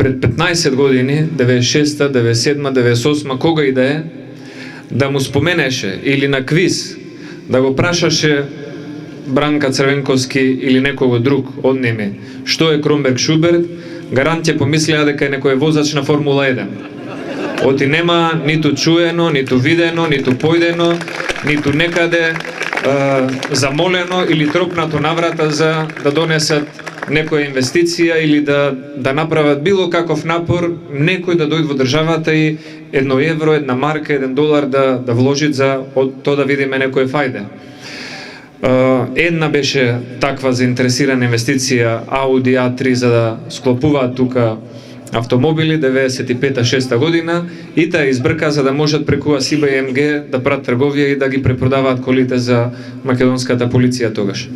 пред 15 години, 96-та, 97-та, 98-та, кога и да е, да му споменеше или на квиз, да го прашаше Бранка Црвенковски или некого друг од ними, што е Кромберг Шуберт, гарант ќе помислеа дека е некој возач на Формула 1. Оти нема ниту чуено, ниту видено, ниту појдено, ниту некаде замолено или тропнато наврата за да донесат некоја инвестиција или да направат било каков напор, некој да дојде во државата и €1, €1, $1 да вложит за тоа да видиме некој фајде. Една беше таква заинтересирана инвестиција Audi A3 за да склопуваат тука автомобили 95-6 година и таа избрка за да можат преку Асиба и МГ да прават трговија и да ги препродаваат колите за македонската полиција тогаш.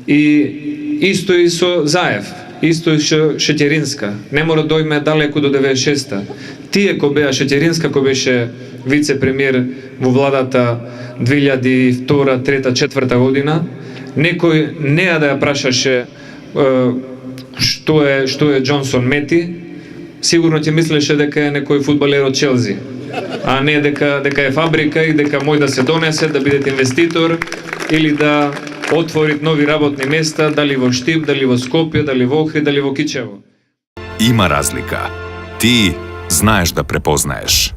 И исто и со Заев, исто и со Шеќеринска. Не мора дојме далеку до 96-та. Тие кој беа Шеќеринска, кој беше вице-премиер во владата 2002, 3, 4 година, некој неа да ја прашаше што е Џонсон Мети, сигурно ќе мислеше дека е некој фудбалер од Челси, а не дека е фабрика и дека мој да се донесе, да бидете инвеститор или да отворит нови работни места, дали во Штип, дали во Скопје, дали во Охрид, дали во Кичево. Има разлика. Ти знаеш да препознаеш.